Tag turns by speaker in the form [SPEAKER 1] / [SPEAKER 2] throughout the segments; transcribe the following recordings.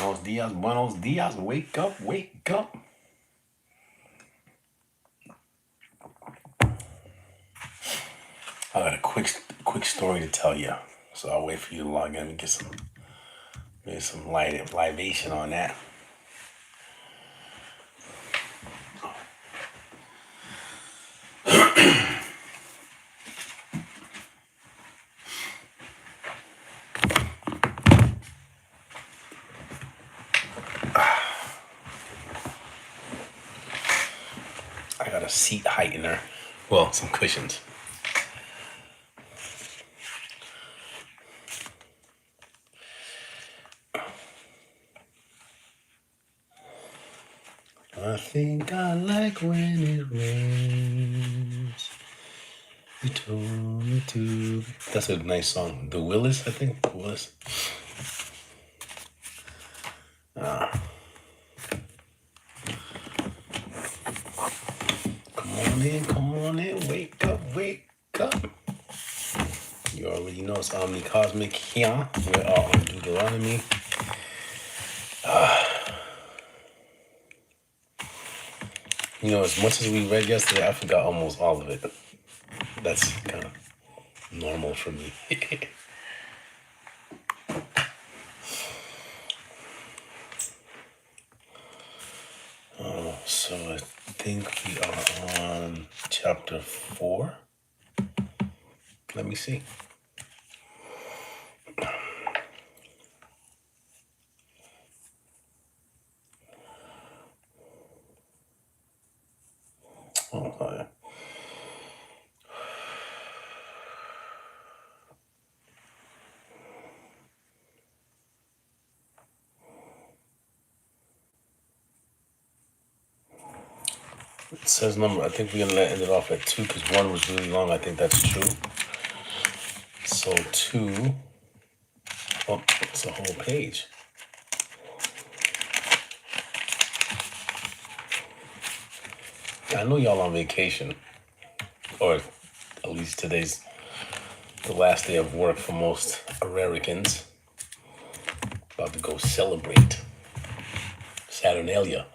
[SPEAKER 1] buenos dias. Wake up, wake up. I got a quick story to tell you. So I'll wait for you to log in and get some libation on that. I got a seat heightener. Well, some cushions. I think I like when it rains. You told me to. That's a nice song. The Willis, I think. The Willis. Come on in, wake up, wake up. You already know it's Omnicosmic here. We're all on Deuteronomy. As much as we read yesterday, I forgot almost all of it. That's kind of normal for me. So I think we are on chapter 4. Let me see. Oh, yeah. It says number. I think we're gonna end it off at 2 because 1 was really long. I think that's true. So 2. Oh, it's a whole page. I know y'all on vacation, or at least today's the last day of work for most Americans. About to go celebrate Saturnalia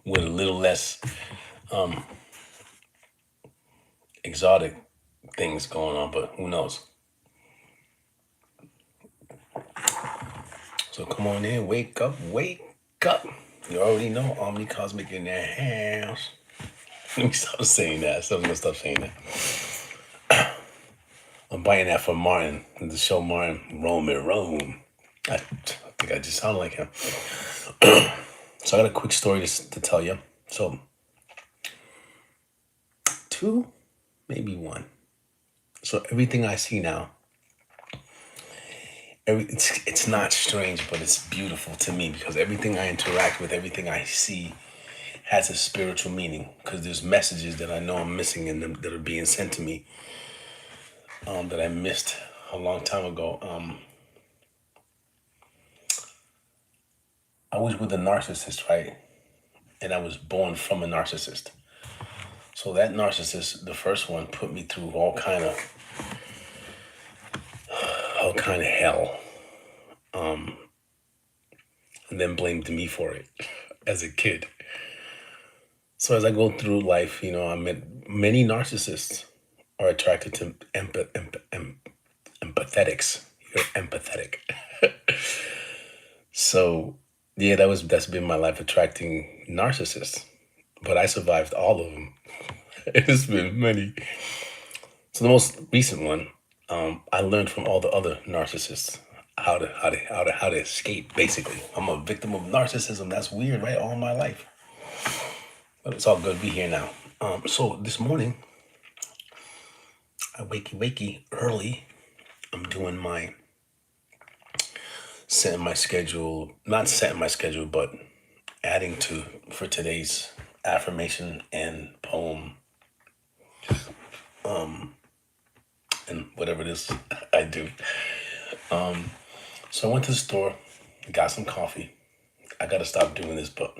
[SPEAKER 1] with a little less exotic things going on, but who knows? So come on in, wake up, wake up. You already know Omnicosmic in their house. Let me stop saying that. I'm gonna stop saying that. I'm buying that from Martin, the show Martin, Rome and Rome. I think I just sound like him. So I got a quick story to tell you. So 2, maybe 1. So everything I see now, it's not strange, but it's beautiful to me because everything I interact with, everything I see has a spiritual meaning because there's messages that I know I'm missing in them that are being sent to me that I missed a long time ago. I was with a narcissist, right? And I was born from a narcissist. So that narcissist, the first one, put me through all kind of hell, and then blamed me for it as a kid. So as I go through life, I met many narcissists are attracted to empathetics. You're empathetic. So yeah, that's been my life, attracting narcissists. But I survived all of them. It's been many. So the most recent one, I learned from all the other narcissists how to escape. Basically, I'm a victim of narcissism. That's weird, right? All my life, but it's all good. Be here now. So this morning, I wakey early. I'm doing my not setting my schedule, but adding to for today's affirmation and poem, and whatever it is I do. So I went to the store, got some coffee. I gotta stop doing this, but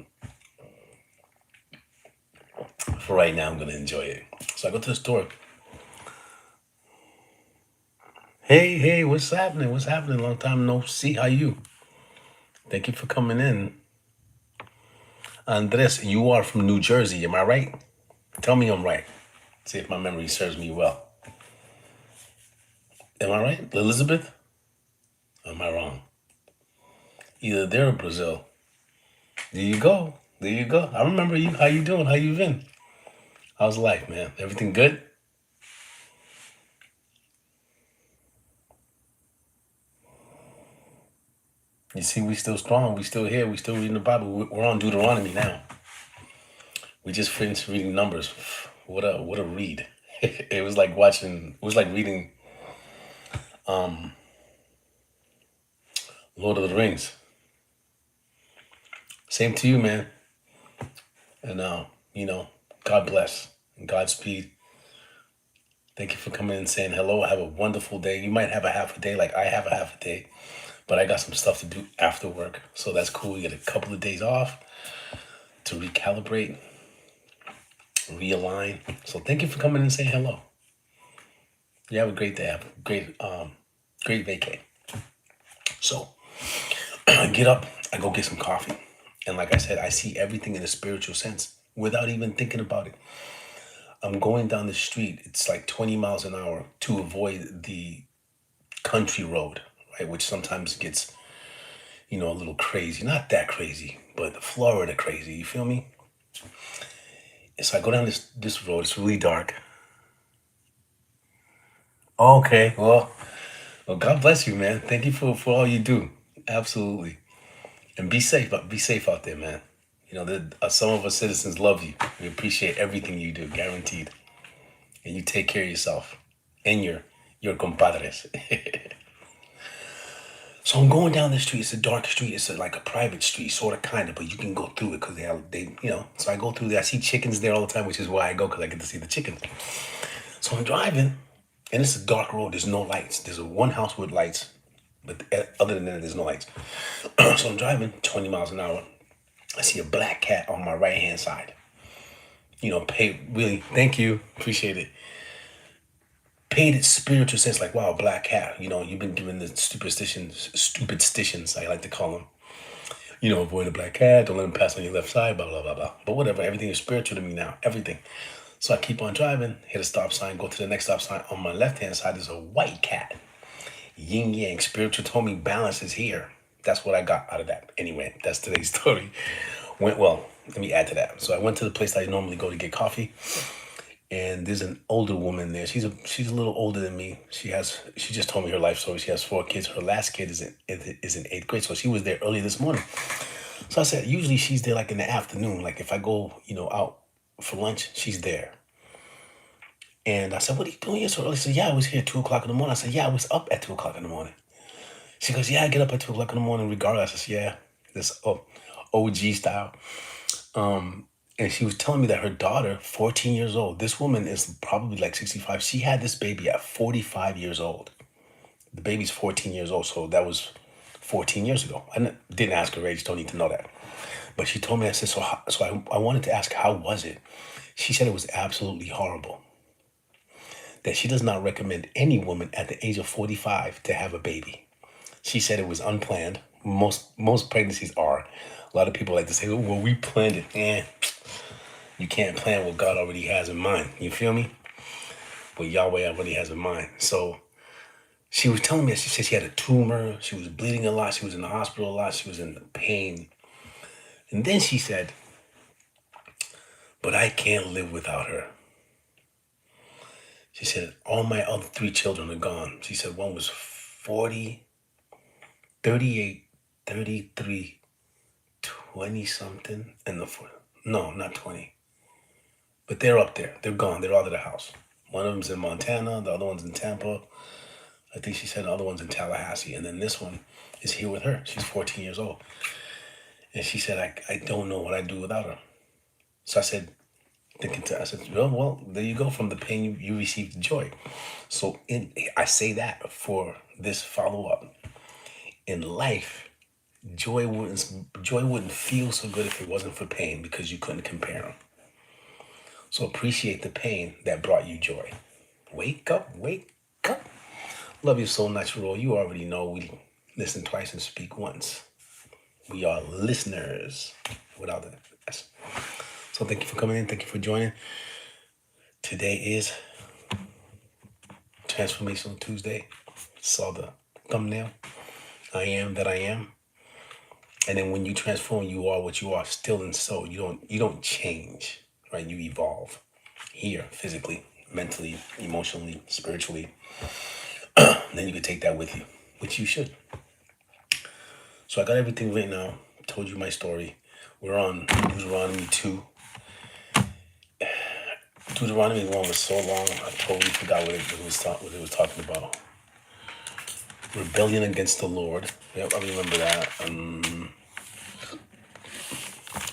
[SPEAKER 1] for right now, I'm gonna enjoy it. So I go to the store. Hey, what's happening? What's happening? Long time no see. How you? Thank you for coming in. Andres, you are from New Jersey, am I right? Tell me I'm right. See if my memory serves me well. Am I right? Elizabeth? Or am I wrong? Either there or Brazil. There you go. There you go. I remember you. How you doing? How you been? How's life, man? Everything good? You see, we still strong. We still here. We still reading the Bible. We're on Deuteronomy now. We just finished reading Numbers. What a read. It was like watching. It was like reading Lord of the Rings. Same to you, man. And God bless and Godspeed. Thank you for coming in and saying hello. Have a wonderful day. You might have a half a day, like I have a half a day, but I got some stuff to do after work, so that's cool. You get a couple of days off to recalibrate, realign. So thank you for coming in and saying hello. You have a great day. Have a great vacay. So I get up, I go get some coffee. And like I said, I see everything in a spiritual sense without even thinking about it. I'm going down the street. It's like 20 miles an hour to avoid the country road, right? Which sometimes gets, a little crazy. Not that crazy, but Florida crazy. You feel me? And so I go down this road. It's really dark. Okay, well, God bless you, man. Thank you for all you do. Absolutely. And be safe, but be safe out there, man. Some of us citizens love you. We appreciate everything you do, guaranteed. And you take care of yourself and your compadres. So I'm going down the street. It's a dark street. It's like a private street, sort of, kind of, but you can go through it because they. So I go through there. I see chickens there all the time, which is why I go, because I get to see the chickens. So I'm driving, and it's a dark road. There's no lights. There's one house with lights, but other than that, there's no lights. So I'm driving 20 miles an hour. I see a black cat on my right hand side. Really, thank you, appreciate it. Paid its spiritual sense, like, wow, black cat. You've been given the stupid stitions, I like to call them. Avoid a black cat, don't let him pass on your left side, blah, blah, blah, blah. But whatever, everything is spiritual to me now, everything. So I keep on driving, hit a stop sign, go to the next stop sign. On my left-hand side, there's a white cat. Yin yang, spiritual told me balance is here. That's what I got out of that. Anyway, that's today's story. Let me add to that. So I went to the place I normally go to get coffee, and there's an older woman there. She's a little older than me. She just told me her life story. She has 4 kids. Her last kid is in 8th grade, so she was there early this morning. So I said, usually she's there like in the afternoon. Like if I go, out for lunch, she's there. And I said, what are you doing here so early? She said, yeah, I was here at 2 o'clock in the morning. I said, yeah, I was up at 2 o'clock in the morning. She goes, yeah, I get up at 2 o'clock in the morning regardless. I said, yeah, this OG style. And she was telling me that her daughter, 14 years old, this woman is probably like 65. She had this baby at 45 years old. The baby's 14 years old, so that was 14 years ago. I didn't ask her age, don't need to know that. But she told me, I said, I wanted to ask, how was it? She said it was absolutely horrible. That she does not recommend any woman at the age of 45 to have a baby. She said it was unplanned. Most pregnancies are. A lot of people like to say, oh, well, we planned it. You can't plan what God already has in mind. You feel me? What Yahweh already has in mind. So she was telling me, she said she had a tumor. She was bleeding a lot. She was in the hospital a lot. She was in pain. And then she said, but I can't live without her. She said, all my other 3 children are gone. She said one was 40, 38, 33, 20 something. No, not 20. But they're up there. They're gone. They're out of the house. One of them's in Montana. The other one's in Tampa. I think she said the other one's in Tallahassee. And then this one is here with her. She's 14 years old. And she said, I don't know what I'd do without her. So I said, well, there you go. From the pain, you received joy. So I say that for this follow-up. In life, joy wouldn't feel so good if it wasn't for pain, because you couldn't compare them. So appreciate the pain that brought you joy. Wake up, wake up. Love you so natural. You already know we listen twice and speak once. We are listeners without the S. So thank you for coming in. Thank you for joining. Today is Transformational Tuesday. Saw the thumbnail. I am that I am. And then when you transform, you are what you are, still and so. You don't change, right? You evolve here, physically, mentally, emotionally, spiritually. And then you can take that with you, which you should. So I got everything written out. Told you my story. We're on Deuteronomy 2. Deuteronomy 1 was so long, I totally forgot what it was talking about. Rebellion against the Lord. Yep, I remember that.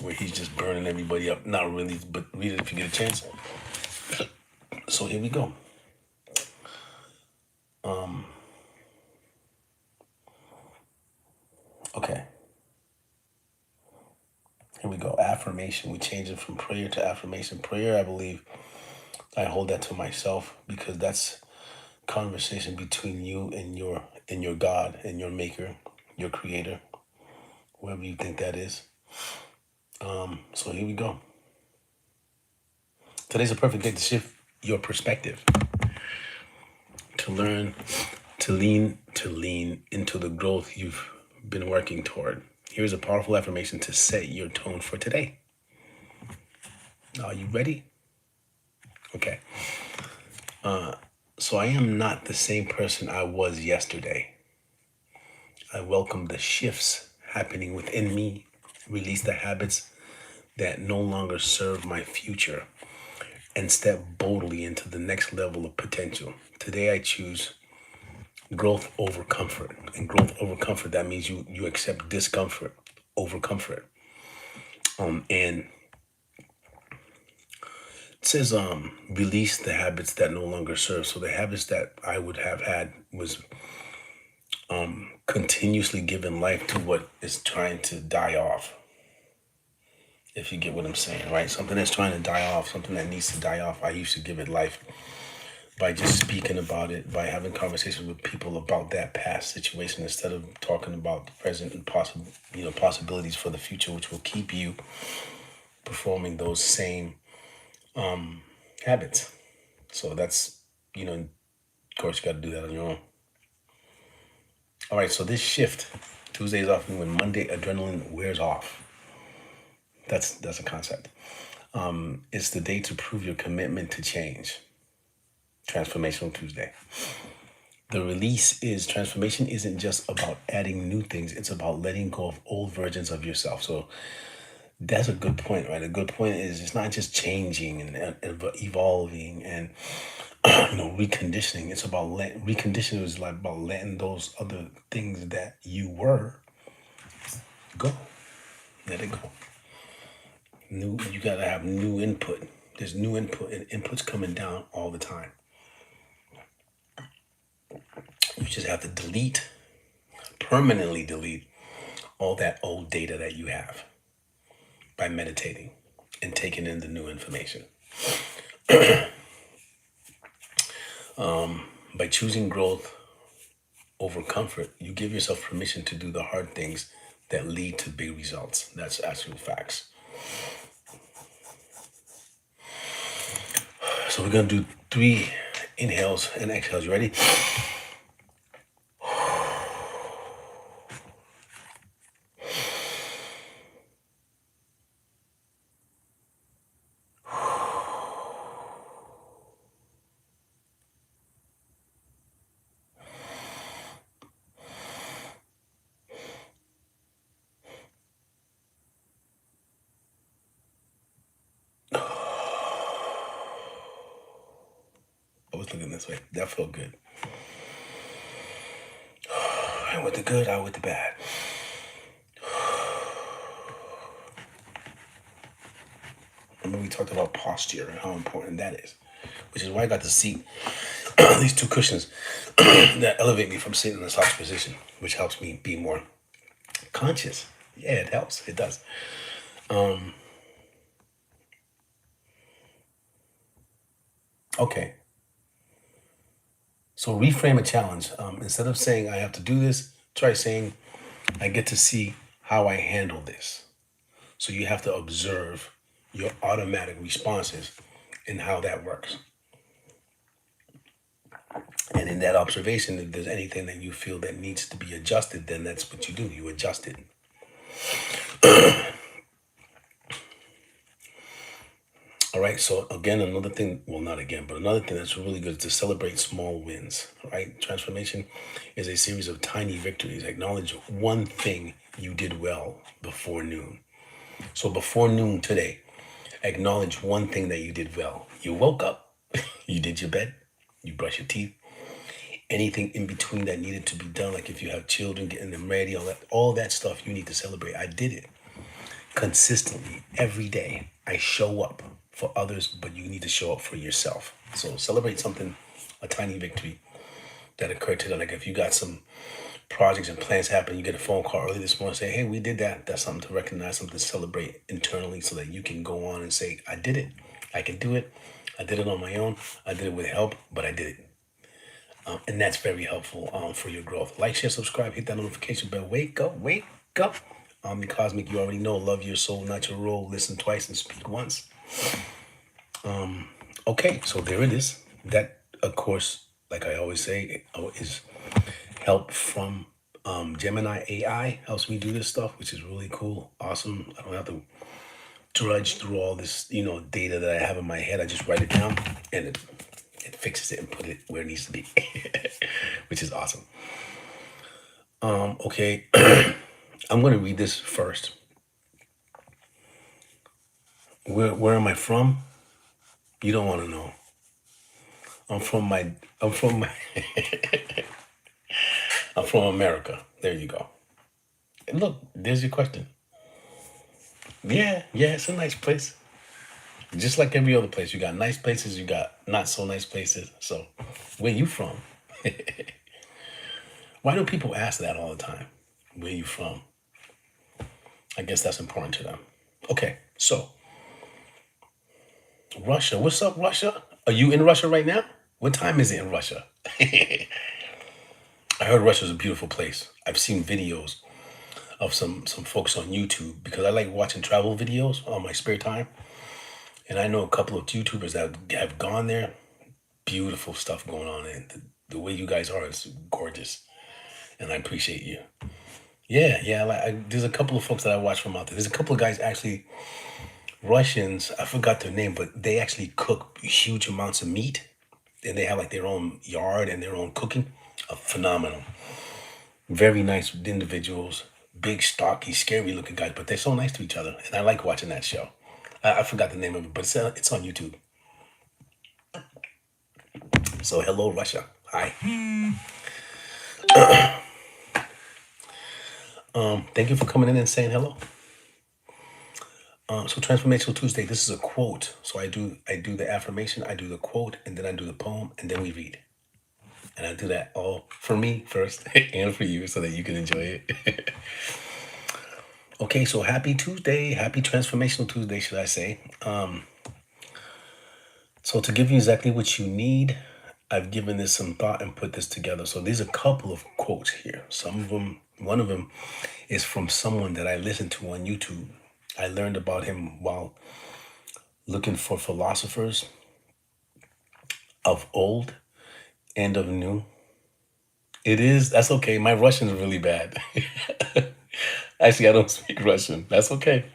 [SPEAKER 1] Where he's just burning everybody up. Not really, but read it if you get a chance. So here we go. Okay. Here we go. Affirmation. We change it from prayer to affirmation. Prayer, I believe, I hold that to myself because that's conversation between you and your God and your maker, your creator, whoever you think that is. So here we go. Today's a perfect day to shift your perspective, to learn, to lean into the growth you've been working toward. Here's a powerful affirmation to set your tone for today. Are you ready? Okay. So I am not the same person I was yesterday. I welcome the shifts happening within me, release the habits that no longer serve my future, and step boldly into the next level of potential. Today I choose growth over comfort. And growth over comfort, that means you accept discomfort over comfort. And it says release the habits that no longer serve. So the habits that I would have had was continuously giving life to what is trying to die off. If you get what I'm saying, right? Something that's trying to die off, something that needs to die off. I used to give it life by just speaking about it, by having conversations with people about that past situation instead of talking about the present and possibilities for the future, which will keep you performing those same habits. So that's, of course, you got to do that on your own. All right, so this shift, Tuesday is off, and when Monday adrenaline wears off. That's a concept. It's the day to prove your commitment to change. Transformational Tuesday. The release is transformation isn't just about adding new things, it's about letting go of old versions of yourself. So that's a good point, right? A good point is it's not just changing and evolving and reconditioning. It's about reconditioning is like about letting those other things that you were go. Let it go. You gotta have new input. There's new input and input's coming down all the time. You just have to permanently delete all that old data that you have by meditating and taking in the new information. By choosing growth over comfort, you give yourself permission to do the hard things that lead to big results. That's actual facts. So we're going to do 3 inhales and exhales. You ready? I was looking this way. That felt good. And with the good, out with the bad. Remember we talked about posture and how important that is, which is why I got to see these 2 cushions that elevate me from sitting in a slouch position, which helps me be more conscious. Yeah, it helps. It does. Okay. So reframe a challenge. Instead of saying I have to do this, try saying I get to see how I handle this. So you have to observe your automatic responses and how that works. And in that observation, if there's anything that you feel that needs to be adjusted, then that's what you do. You adjust it. All right. So again, another thing, well, not again, but another thing that's really good is to celebrate small wins. Right. Transformation is a series of tiny victories. Acknowledge one thing you did well before noon. So before noon today, acknowledge one thing that you did well. You woke up, you did your bed, you brush your teeth. Anything in between that needed to be done, like if you have children, getting them ready, all that stuff you need to celebrate. I did it consistently every day. I show up for others, but you need to show up for yourself. So celebrate something, a tiny victory that occurred today. Like if you got some projects and plans happen, you get a phone call early this morning, say, hey, we did that. That's something to recognize, something to celebrate internally so that you can go on and say, I did it. I can do it. I did it on my own. I did it with help, but I did it. And that's very helpful for your growth. Like, share, subscribe, hit that notification bell. Wake up, wake up. The Cosmic, you already know, love your soul, not your role. Listen twice and speak once. Okay, so there it is. That, of course, like I always say, is help from Gemini AI. Helps me do this stuff, which is really cool, awesome. I don't have to drudge through all this, data that I have in my head. I just write it down, and it fixes it and put it where it needs to be, which is awesome. Okay, I'm going to read this first. Where am I from? You don't want to know. I'm from my I'm from my I'm from America. There you go. And look, there's your question. Yeah, it's a nice place. Just like every other place, you got nice places, you got not so nice places. So, where you from? Why do people ask that all the time? Where you from? I guess that's important to them. Okay, so Russia. What's up, Russia? Are you in Russia right now? What time is it in Russia? I heard Russia's a beautiful place. I've seen videos of some folks on YouTube because I like watching travel videos on my spare time. And I know a couple of YouTubers that have gone there. Beautiful stuff going on. And the way you guys are is gorgeous. And I appreciate you. Yeah. There's a couple of folks that I watch from out there. There's a couple of guys actually, Russians, I forgot their name, but they actually cook huge amounts of meat. And they have like their own yard and their own cooking. Phenomenal. Very nice individuals. Big, stocky, scary looking guys, but they're so nice to each other. And I like watching that show. I forgot the name of it, but it's on YouTube. So hello, Russia. Hi. Thank you for coming in and saying hello. So Transformational Tuesday, this is a quote. So I do the affirmation, I do the quote, and then I do the poem, and then we read. And I do that all for me first and for you so that you can enjoy it. Okay, so happy Tuesday. Happy Transformational Tuesday, should I say. So to give you exactly what you need, I've given this some thought and put this together. So there's a couple of quotes here. Some of them, one of them is from someone that I listened to on YouTube. I learned about him while looking for philosophers of old and of new. That's okay. My Russian is really bad. Actually, I don't speak Russian. That's okay.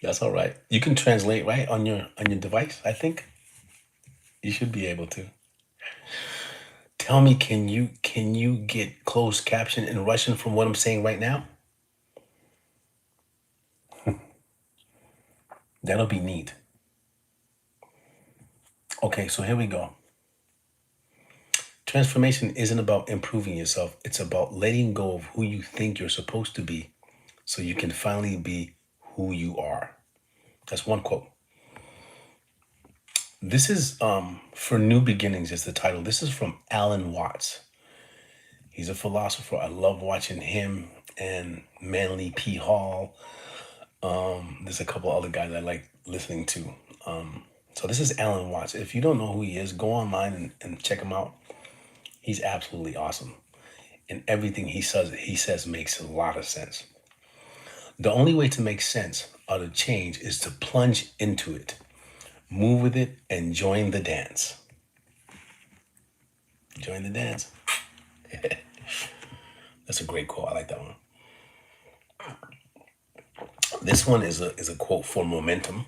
[SPEAKER 1] That's all right. You can translate, right, on your device, I think. You should be able to. Tell me, can you get closed caption in Russian from what I'm saying right now? That'll be neat. Okay, so here we go. Transformation isn't about improving yourself. It's about letting go of who you think you're supposed to be so you can finally be who you are. That's one quote. This is For New Beginnings is the title. This is from Alan Watts. He's a philosopher. I love watching him and Manly P. Hall. There's a couple other guys I like listening to. So this is Alan Watts. If you don't know who he is, go online and check him out. He's absolutely awesome. And everything he says makes a lot of sense. The only way to make sense out of change is to plunge into it, move with it, and join the dance. Join the dance. That's a great quote. I like that one. This one is a quote for momentum.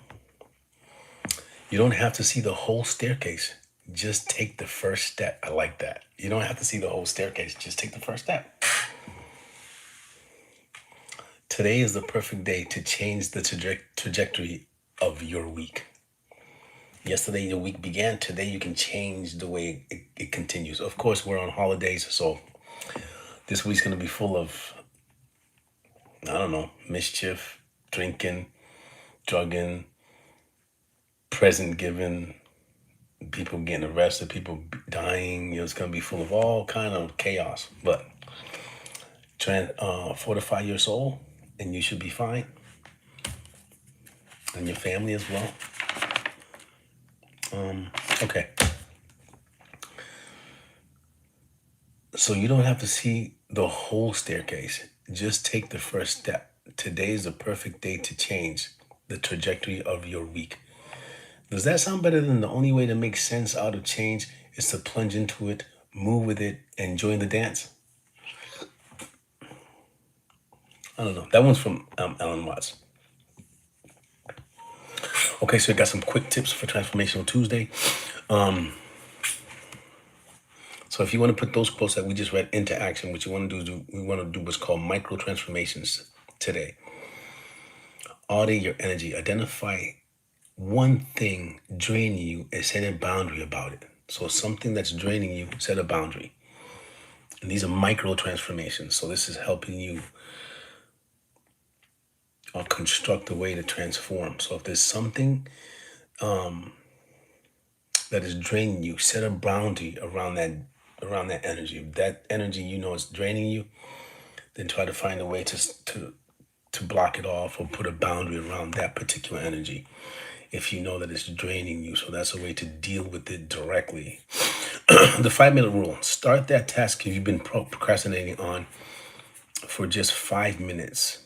[SPEAKER 1] You don't have to see the whole staircase. Just take the first step. I like that. You don't have to see the whole staircase. Just take the first step. Today is the perfect day to change the trajectory of your week. Yesterday, your week began. Today, you can change the way it continues. Of course, we're on holidays, so this week's going to be full of, I don't know, mischief, drinking, drugging, present giving, people getting arrested, people dying. It's going to be full of all kind of chaos. But try and fortify your soul, and you should be fine, and your family as well. Okay. So you don't have to see the whole staircase. Just take the first step. Today is the perfect day to change the trajectory of your week. Does that sound better than the only way to make sense out of change is to plunge into it, move with it, and join the dance? I don't know. That one's from Alan Watts. Okay, so I got some quick tips for Transformational Tuesday. So if you want to put those quotes that we just read into action, what you want to do is we want to do what's called micro transformations today. Audit your energy. Identify one thing draining you and set a boundary about it. So something that's draining you, set a boundary. And these are micro transformations. So this is helping you construct a way to transform. So if there's something that is draining you, set a boundary around that energy. If that energy is draining you, then try to find a way to block it off or put a boundary around that particular energy if you know that it's draining you. So that's a way to deal with it directly. The 5-minute rule. Start that task if you've been procrastinating on for just 5 minutes.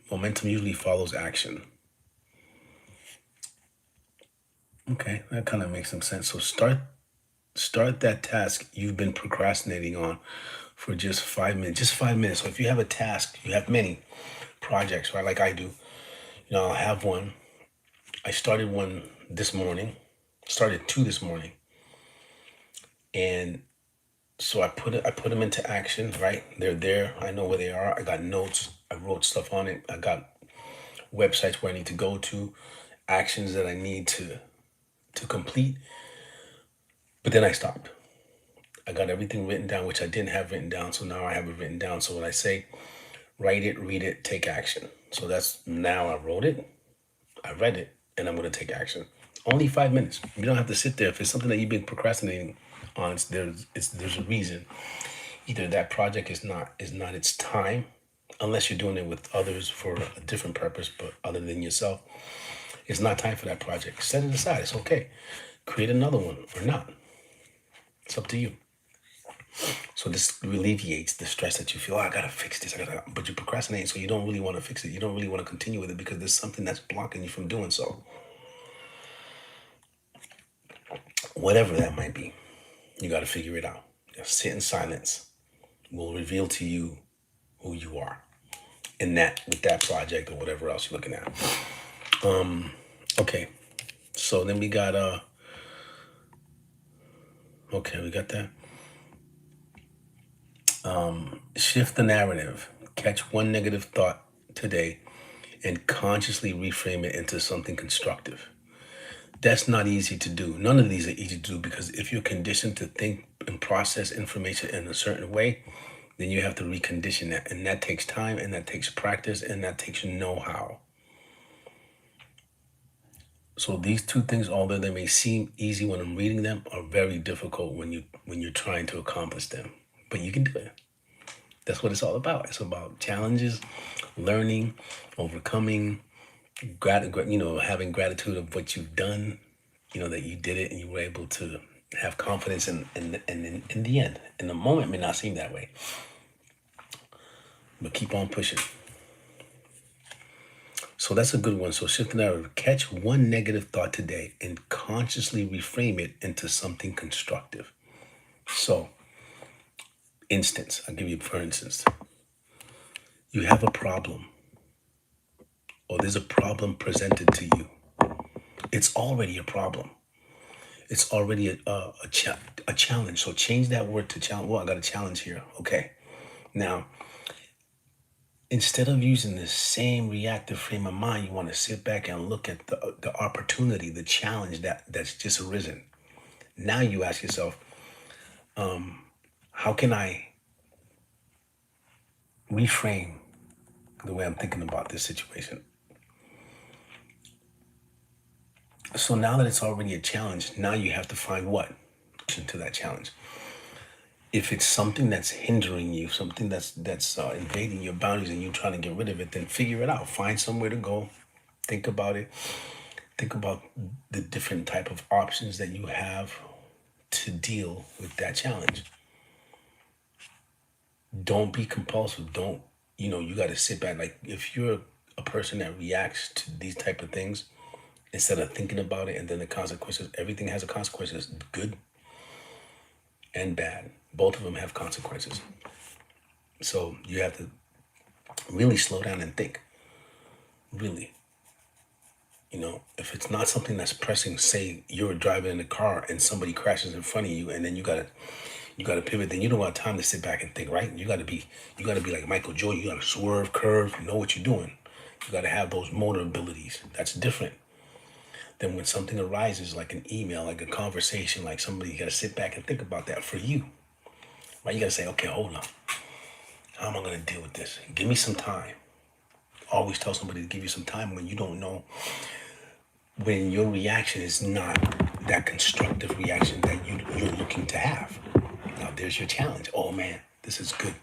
[SPEAKER 1] Momentum usually follows action. Okay, that kind of makes some sense. So start that task you've been procrastinating on for just 5 minutes. Just 5 minutes. So if you have a task, you have many projects, right? Like I do. I'll have one. I started one this morning. Started 2 this morning. And so I put them into action, right? They're there. I know where they are. I got notes. I wrote stuff on it. I got websites where I need to go to, actions that I need to complete. But then I stopped. I got everything written down, which I didn't have written down. So now I have it written down. So when I say write it, read it, take action. So that's now I wrote it, I read it, and I'm going to take action. Only 5 minutes. You don't have to sit there. If it's something that you've been procrastinating on, there's a reason. Either that project is not its time, unless you're doing it with others for a different purpose, but other than yourself, it's not time for that project. Set it aside. It's okay. Create another one or not. It's up to you. So this alleviates the stress that you feel. I gotta fix this. But you procrastinate, so you don't really want to fix it. You don't really want to continue with it because there's something that's blocking you from doing so. Whatever that might be, you got to figure it out. Sit in silence will reveal to you who you are with that project or whatever else you're looking at. Okay, so then we got we got that. Shift the narrative. Catch one negative thought today and consciously reframe it into something constructive. That's not easy to do. None of these are easy to do because if you're conditioned to think and process information in a certain way, then you have to recondition that. And that takes time, and that takes practice, and that takes know-how. So these two things, although they may seem easy when I'm reading them, are very difficult when you're trying to accomplish them. But you can do it. That's what it's all about. It's about challenges, learning, overcoming, having gratitude of what you've done, that you did it and you were able to have confidence in the end. In the moment, it may not seem that way, but keep on pushing. So that's a good one. So shift the narrative. Catch one negative thought today and consciously reframe it into something constructive. So, for instance, you have a problem, or there's a problem presented to you. It's already a problem. It's already a challenge. So change that word to challenge. Well, I got a challenge here. Okay. Now, instead of using the same reactive frame of mind, you want to sit back and look at the opportunity, the challenge that's just arisen. Now you ask yourself, how can I reframe the way I'm thinking about this situation? So now that it's already a challenge, now you have to find what to that challenge. If it's something that's hindering you, something that's invading your boundaries, and you're trying to get rid of it, then figure it out. Find somewhere to go. Think about it. Think about the different type of options that you have to deal with that challenge. Don't be compulsive. Don't, you got to sit back. Like, if you're a person that reacts to these type of things, instead of thinking about it and then the consequences, everything has a consequences, good and bad. Both of them have consequences. So you have to really slow down and think. Really. If it's not something that's pressing, say you're driving in a car and somebody crashes in front of you, and then you gotta pivot, then you don't have time to sit back and think, right? You gotta be like Michael Jordan. You gotta swerve, curve, know what you're doing. You gotta have those motor abilities. That's different than when something arises, like an email, like a conversation, like somebody. You gotta sit back and think about that for you, right? You gotta say, okay, hold on. How am I gonna deal with this? Give me some time. Always tell somebody to give you some time when you don't know, when your reaction is not that constructive reaction that you're looking to have. Now, there's your challenge. Oh man, this is good.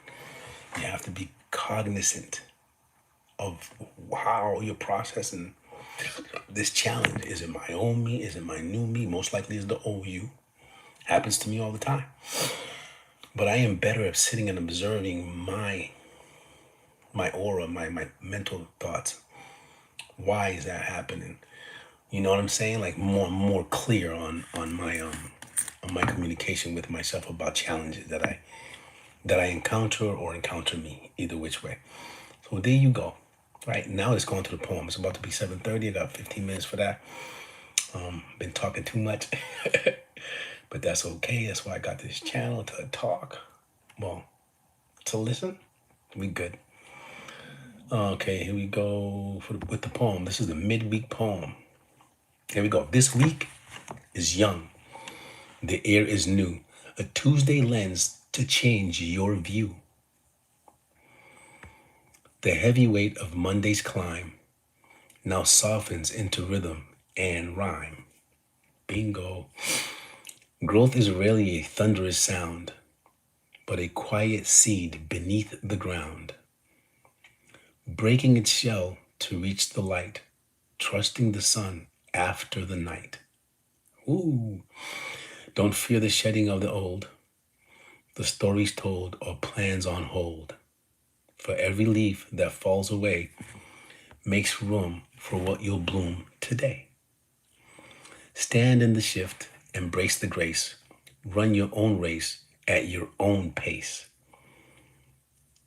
[SPEAKER 1] You have to be cognizant of how you're processing this challenge. Is it my old me? Is it my new me? Most likely it's the old you. Happens to me all the time. But I am better at sitting and observing my aura, my mental thoughts. Why is that happening? You know what I'm saying? Like, more clear on my communication with myself about challenges that I encounter me, either which way. So there you go. Right now, let's go on to the poem. It's about to be 7:30. I got 15 minutes for that. Been talking too much, but that's okay. That's why I got this channel, to talk. Well, to listen. We good. Okay, here we go with the poem. This is the midweek poem. Here we go. This week is young. The air is new. A Tuesday lens to change your view. The heavy weight of Monday's climb now softens into rhythm and rhyme. Bingo. Growth is rarely a thunderous sound, but a quiet seed beneath the ground, breaking its shell to reach the light, trusting the sun after the night. Ooh. Don't fear the shedding of the old, the stories told or plans on hold. For every leaf that falls away makes room for what you'll bloom today. Stand in the shift, embrace the grace, run your own race at your own pace.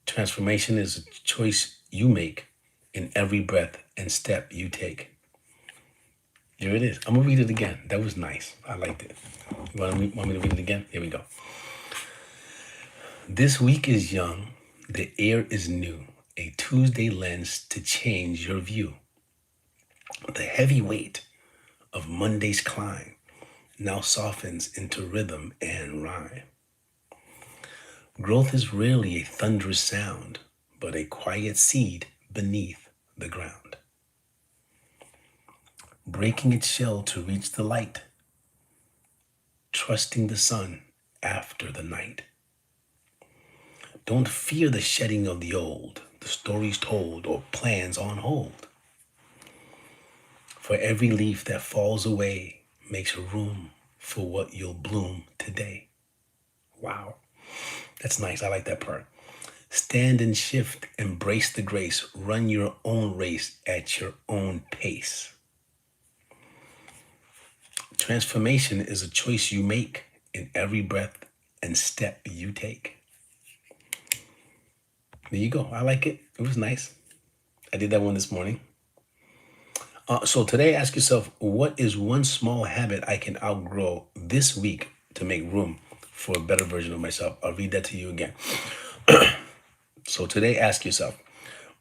[SPEAKER 1] Transformation is a choice you make in every breath and step you take. Here it is. I'm gonna read it again. That was nice. I liked it. You want me to read it again? Here we go. This week is young. The air is new. A Tuesday lens to change your view. The heavy weight of Monday's climb now softens into rhythm and rhyme. Growth is rarely a thunderous sound, but a quiet seed beneath the ground, breaking its shell to reach the light, trusting the sun after the night. Don't fear the shedding of the old, the stories told or plans on hold. For every leaf that falls away makes room for what you'll bloom today. Wow. That's nice. I like that part. Stand and shift, embrace the grace, run your own race at your own pace. Transformation is a choice you make in every breath and step you take. There you go. I like it. It was nice. I did that one this morning. So today, ask yourself, what is one small habit I can outgrow this week to make room for a better version of myself? I'll read that to you again. So today, ask yourself,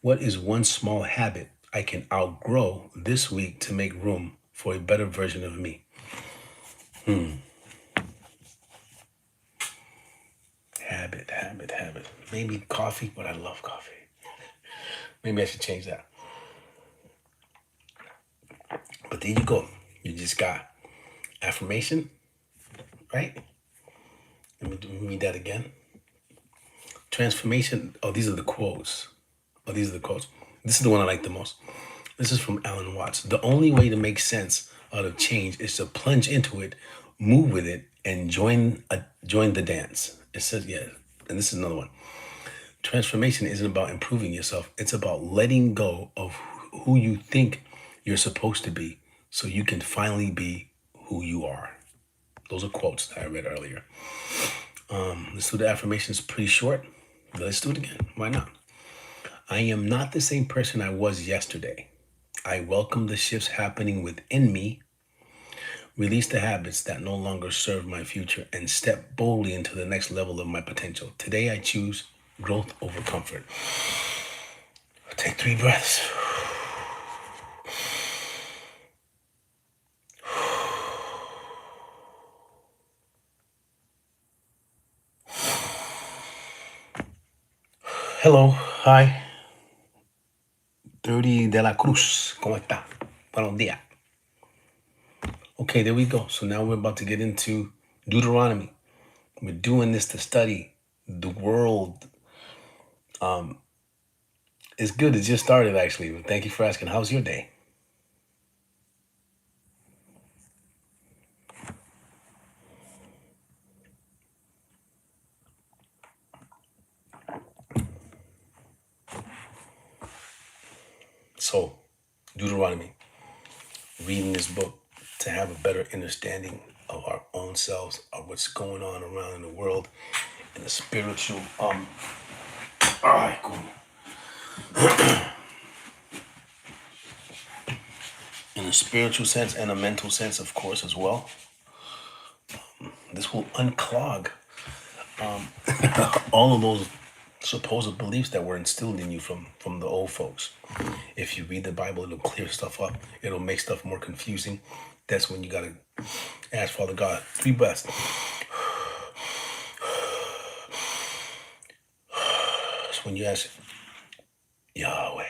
[SPEAKER 1] what is one small habit I can outgrow this week to make room for a better version of me? Habit. Maybe coffee, but I love coffee. Maybe I should change that. But there you go. You just got affirmation, right? Let me read that again. Transformation. Oh, these are the quotes. This is the one I like the most. This is from Alan Watts. The only way to make sense out of change is to plunge into it, move with it, and join the dance. It says, yeah, and this is another one. Transformation isn't about improving yourself. It's about letting go of who you think you're supposed to be so you can finally be who you are. Those are quotes that I read earlier. Let's do the affirmations. Pretty short, but let's do it again. Why not? I am not the same person I was yesterday. I welcome the shifts happening within me, release the habits that no longer serve my future, and step boldly into the next level of my potential. Today I choose growth over comfort. Take 3 breaths. Hello, hi. Dirty de la Cruz, ¿cómo está? Buenos días. Okay, there we go. So now we're about to get into Deuteronomy. We're doing this to study the world. It's good. It just started, actually. Thank you for asking. How's your day? So, Deuteronomy, reading this book to have a better understanding of our own selves, of what's going on around in the world, in the spiritual, in a spiritual sense and a mental sense, of course, as well. This will unclog all of those supposed beliefs that were instilled in you from the old folks. If you read the Bible, it'll clear stuff up. It'll make stuff more confusing. That's when you gotta ask Father God. 3 breaths. That's when you ask Yahweh.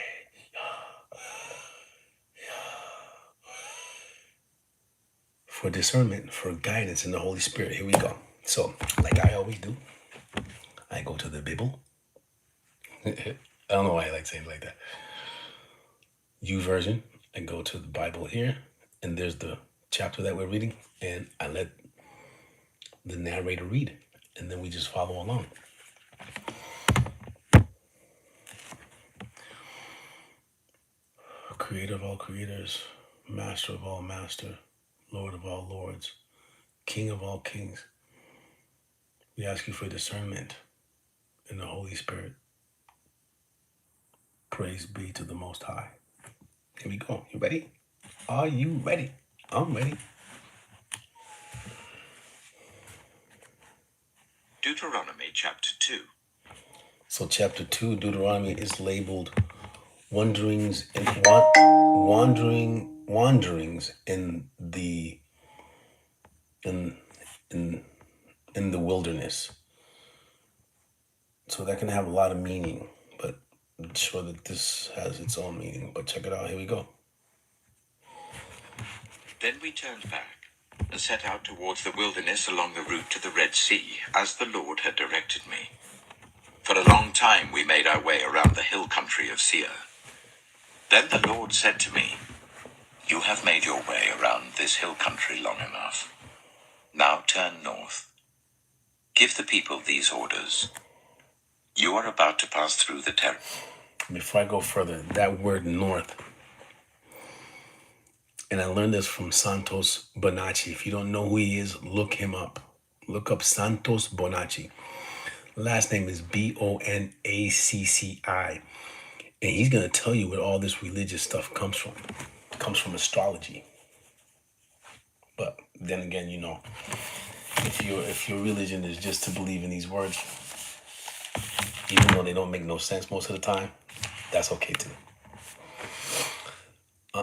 [SPEAKER 1] For discernment, for guidance in the Holy Spirit. Here we go. So, like I always do, I go to the Bible. I don't know why I like saying it like that. U version. I go to the Bible here, and there's the chapter that we're reading, and I let the narrator read, and then we just follow along. Creator of all creators, master of all master, Lord of all lords, King of all kings. We ask you for discernment in the Holy Spirit. Praise be to the Most High. Here we go. You ready? Are you ready? I'm ready.
[SPEAKER 2] Deuteronomy chapter 2.
[SPEAKER 1] So chapter 2, Deuteronomy, is labeled wanderings in the wilderness. So that can have a lot of meaning, but I'm sure that this has its own meaning. But check it out. Here we go.
[SPEAKER 2] Then we turned back and set out towards the wilderness along the route to the Red Sea, as the Lord had directed me. For a long time we made our way around the hill country of Seir. Then the Lord said to me, "You have made your way around this hill country long enough. Now turn north. Give the people these orders. You are about to pass through the terror.
[SPEAKER 1] Before I go further, that word north, and I learned this from Santos Bonacci. If you don't know who he is, look him up. Look up Santos Bonacci. Last name is Bonacci. And he's going to tell you where all this religious stuff comes from. It comes from astrology. But then again, if your religion is just to believe in these words, even though they don't make no sense most of the time, that's okay too.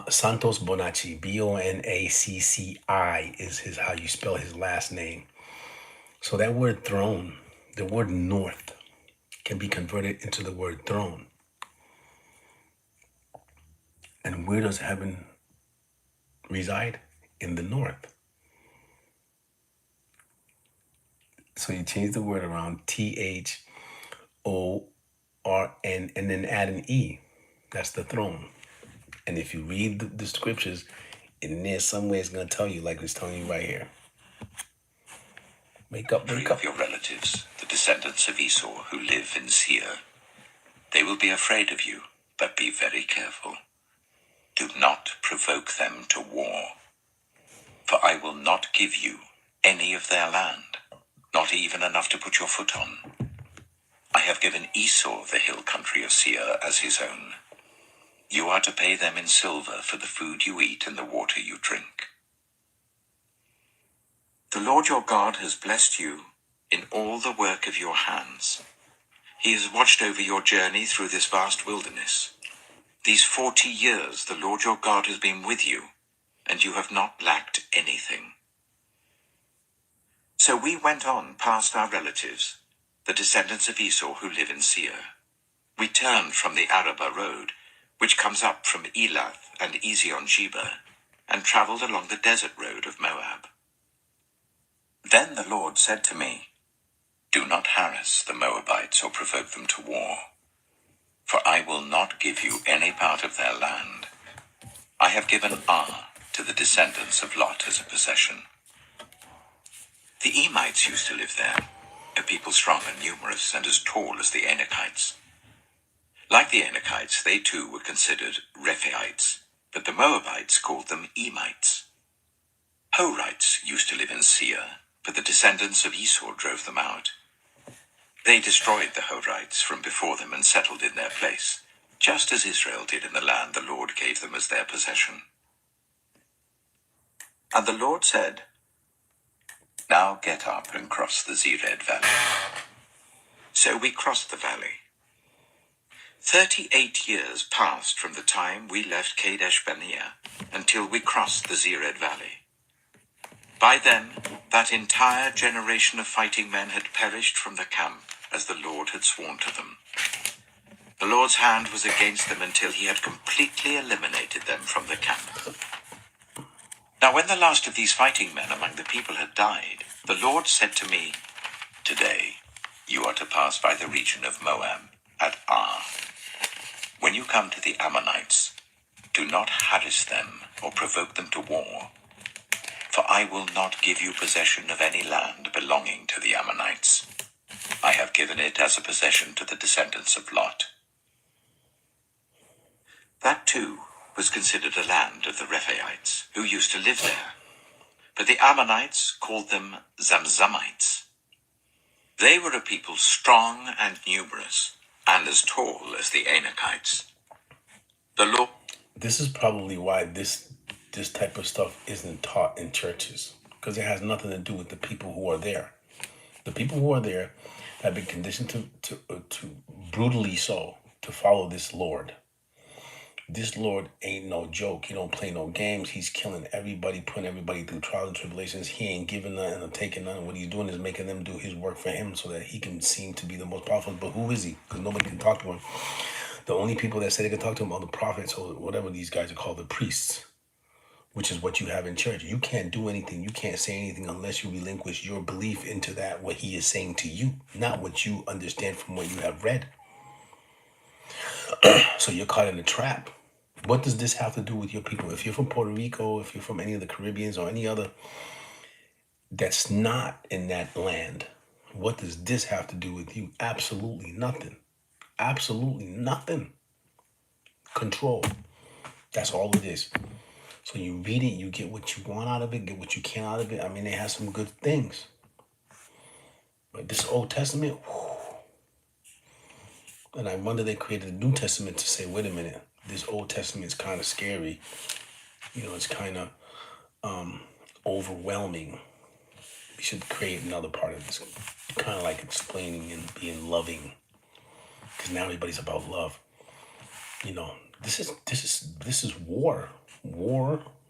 [SPEAKER 1] Santos Bonacci, Bonacci is how you spell his last name. So that word throne, the word north, can be converted into the word throne. And where does heaven reside? In the north. So you change the word around, THORN, and then add an E. That's the throne. And if you read the scriptures, in there somewhere it's going to tell you, like it's telling you right here. Wake up, wake up.
[SPEAKER 2] Of your relatives, the descendants of Esau who live in Seir. They will be afraid of you, but be very careful. Do not provoke them to war, for I will not give you any of their land, not even enough to put your foot on. I have given Esau the hill country of Seir as his own. You are to pay them in silver for the food you eat and the water you drink. The Lord your God has blessed you in all the work of your hands. He has watched over your journey through this vast wilderness. These 40 years the Lord your God has been with you, and you have not lacked anything. So we went on past our relatives, the descendants of Esau who live in Seir. We turned from the Arabah road, which comes up from Elath and Ezion-Geber, and traveled along the desert road of Moab. Then the Lord said to me, do not harass the Moabites or provoke them to war, for I will not give you any part of their land. I have given Ar to the descendants of Lot as a possession. The Emites used to live there, a people strong and numerous and as tall as the Anakites. Like the Anakites, they too were considered Rephaites, but the Moabites called them Emites. Horites used to live in Seir, but the descendants of Esau drove them out. They destroyed the Horites from before them and settled in their place, just as Israel did in the land the Lord gave them as their possession. And the Lord said, now get up and cross the Zered Valley. So we crossed the valley. 38 years passed from the time we left Kadesh Barnea until we crossed the Zered Valley. By then, that entire generation of fighting men had perished from the camp, as the Lord had sworn to them. The Lord's hand was against them until he had completely eliminated them from the camp. Now when the last of these fighting men among the people had died, the Lord said to me, today you are to pass by the region of Moab at Ar. When you come to the Ammonites, do not harass them or provoke them to war, for I will not give you possession of any land belonging to the Ammonites. I have given it as a possession to the descendants of Lot. That too was considered a land of the Rephaites, who used to live there. But the Ammonites called them Zamzamites. They were a people strong and numerous, and as tall as the Anakites. The Lord...
[SPEAKER 1] This is probably why this type of stuff isn't taught in churches, because it has nothing to do with the people who are there. The people who are there have been conditioned to brutally so to follow this Lord. This Lord ain't no joke. He don't play no games. He's killing everybody, putting everybody through trials and tribulations. He ain't giving nothing or taking nothing. What he's doing is making them do his work for him so that he can seem to be the most powerful. But who is he? Because nobody can talk to him. The only people that say they can talk to him are the prophets or whatever these guys are called, the priests, which is what you have in church. You can't do anything. You can't say anything unless you relinquish your belief into that, what he is saying to you, not what you understand from what you have read. So you're caught in a trap. What does this have to do with your people? If you're from Puerto Rico, if you're from any of the Caribbeans or any other that's not in that land, What does this have to do with you? Absolutely nothing. Absolutely nothing. Control. That's all it is. So you read it, you get what you want out of it, get what you can out of it. I mean, it has some good things. But this Old Testament, whew, and I wonder they created a New Testament to say, wait a minute, this Old Testament is kind of scary. It's kind of overwhelming. We should create another part of this, kind of like explaining and being loving, because now everybody's about love. This is war,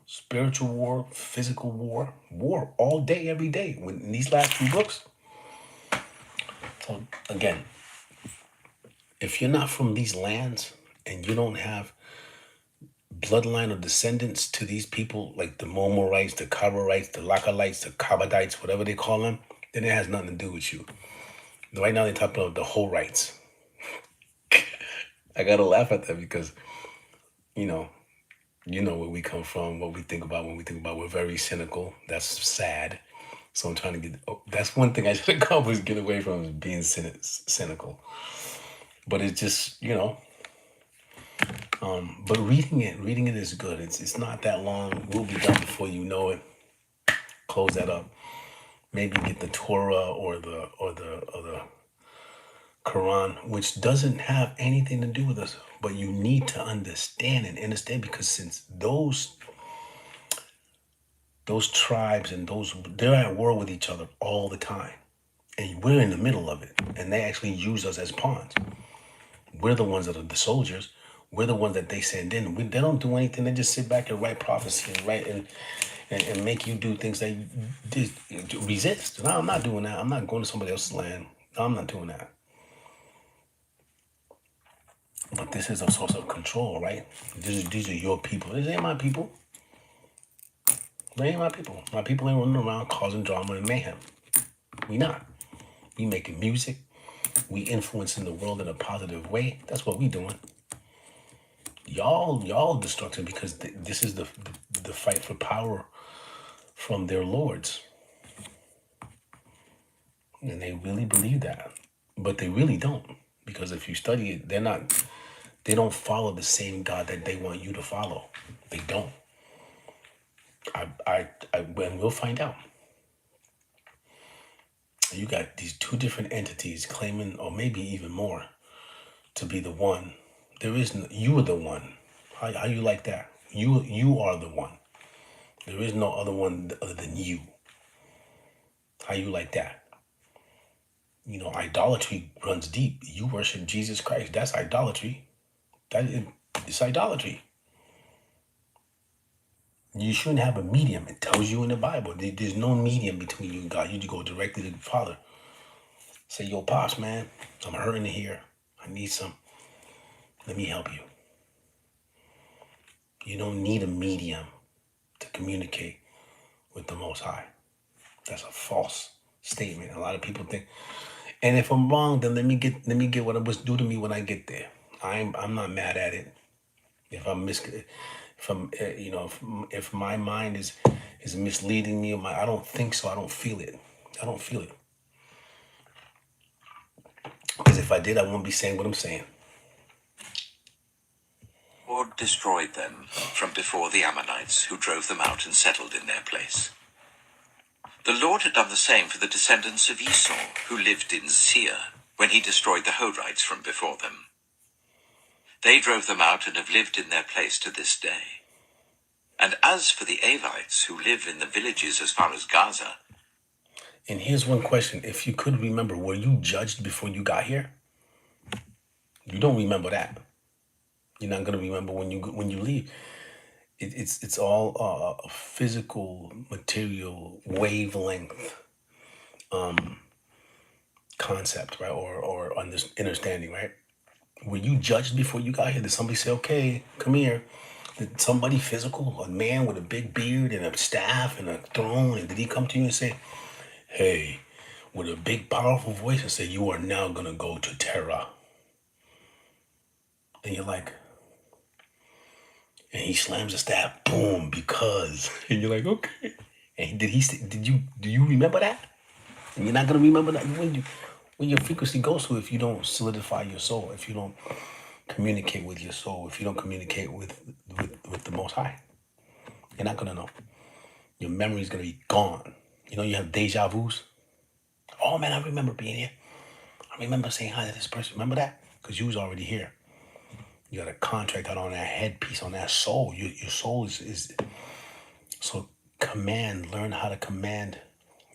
[SPEAKER 1] spiritual war, physical war all day, every day. When in these last two books, so again, if you're not from these lands and you don't have bloodline or descendants to these people, like the Momorites, the Kabarites, the Lakalites, the Kabadites, whatever they call them, then it has nothing to do with you. Right now, they talk about the Horites. I gotta laugh at that because, you know, where we come from, what we think about when we think about we're very cynical. That's sad. So I'm trying to get. Oh, that's one thing I should accomplish. Get away from is being cynical. But it's just But reading it is good. It's not that long. We'll be done before you know it. Close that up. Maybe get the Torah or the Quran, which doesn't have anything to do with us. But you need to understand because since those tribes and they're at war with each other all the time, and we're in the middle of it, and they actually use us as pawns. We're the ones that are the soldiers. We're the ones that they send in. They don't do anything. They just sit back and write prophecy and write and make you do things that you resist. No, I'm not doing that. I'm not going to somebody else's land. No, I'm not doing that. But this is a source of control, right? These are your people. These ain't my people. They ain't my people. My people ain't running around causing drama and mayhem. We not. We making music. We influencing the world in a positive way. That's what we doing. Y'all destructive because this is the fight for power from their lords. And they really believe that. But they really don't. Because if you study it, they don't follow the same God that they want you to follow. They don't. And we'll find out. You got these two different entities claiming, or maybe even more, to be the one. You are the one. How you like that? You are the one. There is no other one other than you. How you like that? Idolatry runs deep. You worship Jesus Christ. That's idolatry. It's idolatry. You shouldn't have a medium. It tells you in the Bible. There's no medium between you and God. You just go directly to the Father. Say, yo, Pops, man, I'm hurting here. I need some. Let me help you. You don't need a medium to communicate with the Most High. That's a false statement. A lot of people think. And if I'm wrong, then let me get what was due to me when I get there. I'm not mad at it. If if my mind is misleading me, I don't think so. I don't feel it. I don't feel it. Because if I did, I wouldn't be saying what I'm saying.
[SPEAKER 2] The Lord destroyed them from before the Ammonites, who drove them out and settled in their place. The Lord had done the same for the descendants of Esau, who lived in Seir, when he destroyed the Horites from before them. They drove them out and have lived in their place to this day. And as for the Avites, who live in the villages as far as Gaza.
[SPEAKER 1] And here's one question. If you could remember, were you judged before you got here? You don't remember that. You're not going to remember when you leave. It's all physical, material, wavelength concept, right? Or understanding, right? Were you judged before you got here? Did somebody say, okay, come here? Did somebody physical, a man with a big beard and a staff and a throne, and did he come to you and say, hey, with a big powerful voice and say, you are now going to go to Terra? And you're like, and he slams the staff, boom, because, and you're like, okay. And do you remember that? And you're not gonna remember that when your frequency goes to if you don't solidify your soul, if you don't communicate with your soul, if you don't communicate with the Most High, you're not gonna know. Your memory is gonna be gone. You know, you have deja vu's. Oh man, I remember being here. I remember saying hi to this person. Remember that? Because you was already here. You got a contract out on that headpiece, on that soul. Your soul is so learn how to command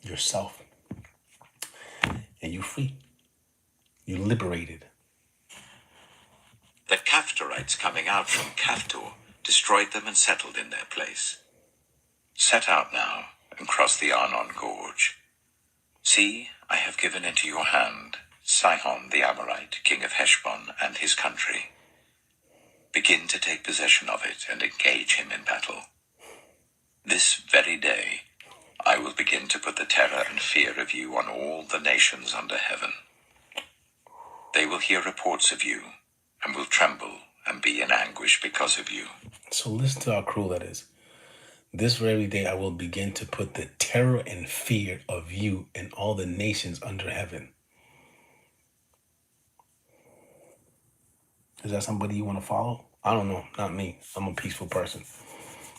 [SPEAKER 1] yourself. And you free. You liberated.
[SPEAKER 2] The Caphtorites coming out from Caphtor destroyed them and settled in their place. Set out now and cross the Arnon Gorge. See, I have given into your hand Sihon the Amorite, king of Heshbon, and his country. Begin to take possession of it and engage him in battle. This very day, I will begin to put the terror and fear of you on all the nations under heaven. They will hear reports of you and will tremble and be in anguish because of you.
[SPEAKER 1] So listen to how cruel that is. This very day I will begin to put the terror and fear of you and all the nations under heaven. Is that somebody you want to follow? I don't know. Not me. I'm a peaceful person.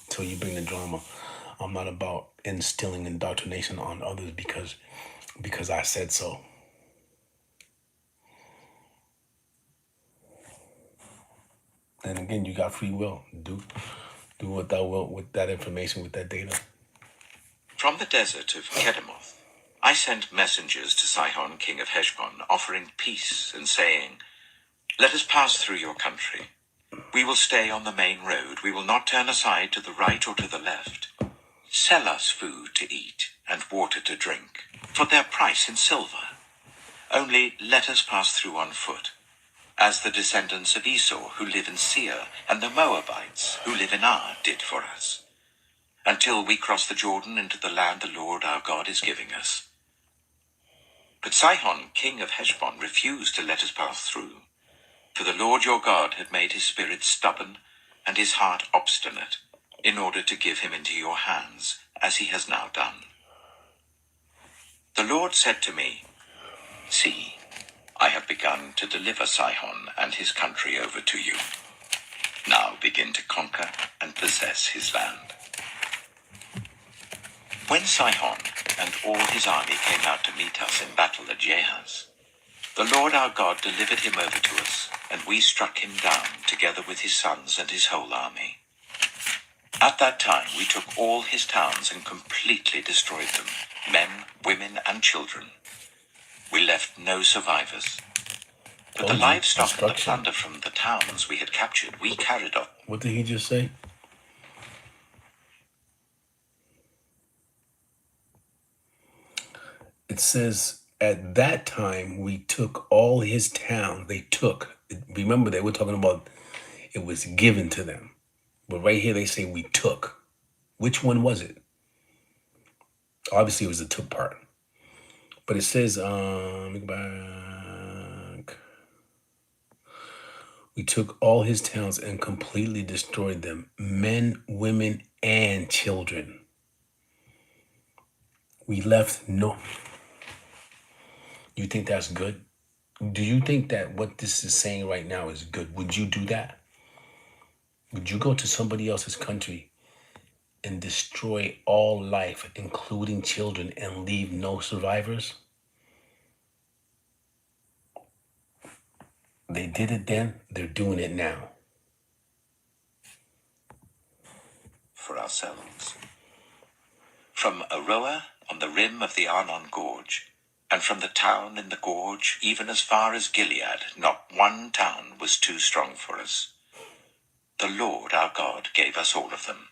[SPEAKER 1] Until you bring the drama. I'm not about instilling indoctrination on others because I said so. And again, you got free will. Do what thou wilt with that information, with that data.
[SPEAKER 2] From the desert of Kedemoth, I sent messengers to Sihon, king of Heshbon, offering peace and saying, let us pass through your country. We will stay on the main road. We will not turn aside to the right or to the left. Sell us food to eat and water to drink, for their price in silver. Only let us pass through on foot, as the descendants of Esau who live in Seir and the Moabites who live in Ar did for us, until we cross the Jordan into the land the Lord our God is giving us. But Sihon, king of Heshbon, refused to let us pass through, for the Lord your God had made his spirit stubborn and his heart obstinate, in order to give him into your hands, as he has now done. The Lord said to me, see, I have begun to deliver Sihon and his country over to you. Now begin to conquer and possess his land. When Sihon and all his army came out to meet us in battle at Jahaz, the Lord our God delivered him over to us, and we struck him down together with his sons and his whole army. At that time we took all his towns and completely destroyed them, men, women, and children. We left no survivors. But the livestock and the plunder from the towns we had captured, we carried off.
[SPEAKER 1] What did he just say? It says, at that time, we took all his town. They took. Remember, they were talking about it was given to them. But right here, they say we took. Which one was it? Obviously, it was the took part. But it says, we took all his towns and completely destroyed them. Men, women, and children. We left no... You think that's good? Do you think that what this is saying right now is good? Would you do that? Would you go to somebody else's country and destroy all life, including children, and leave no survivors? They did it then, they're doing it now.
[SPEAKER 2] For ourselves. From Aroer on the rim of the Arnon Gorge, and from the town in the gorge, even as far as Gilead, not one town was too strong for us. The Lord our God gave us all of them.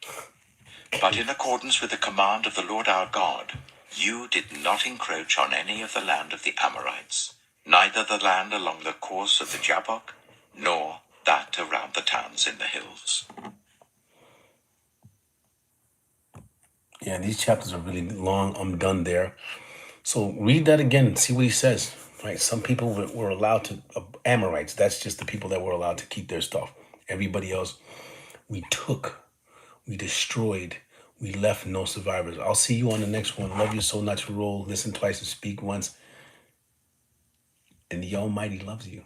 [SPEAKER 2] But in accordance with the command of the Lord our God, you did not encroach on any of the land of the Amorites, neither the land along the course of the Jabbok, nor that around the towns in the hills.
[SPEAKER 1] Yeah, these chapters are really long. I'm done there. So read that again and see what he says. Right? Some people were allowed to, Amorites, that's just the people that were allowed to keep their stuff. Everybody else, we took, we destroyed, We left no survivors. I'll see you on the next one. Love you so natural. Listen twice and speak once. And the Almighty loves you.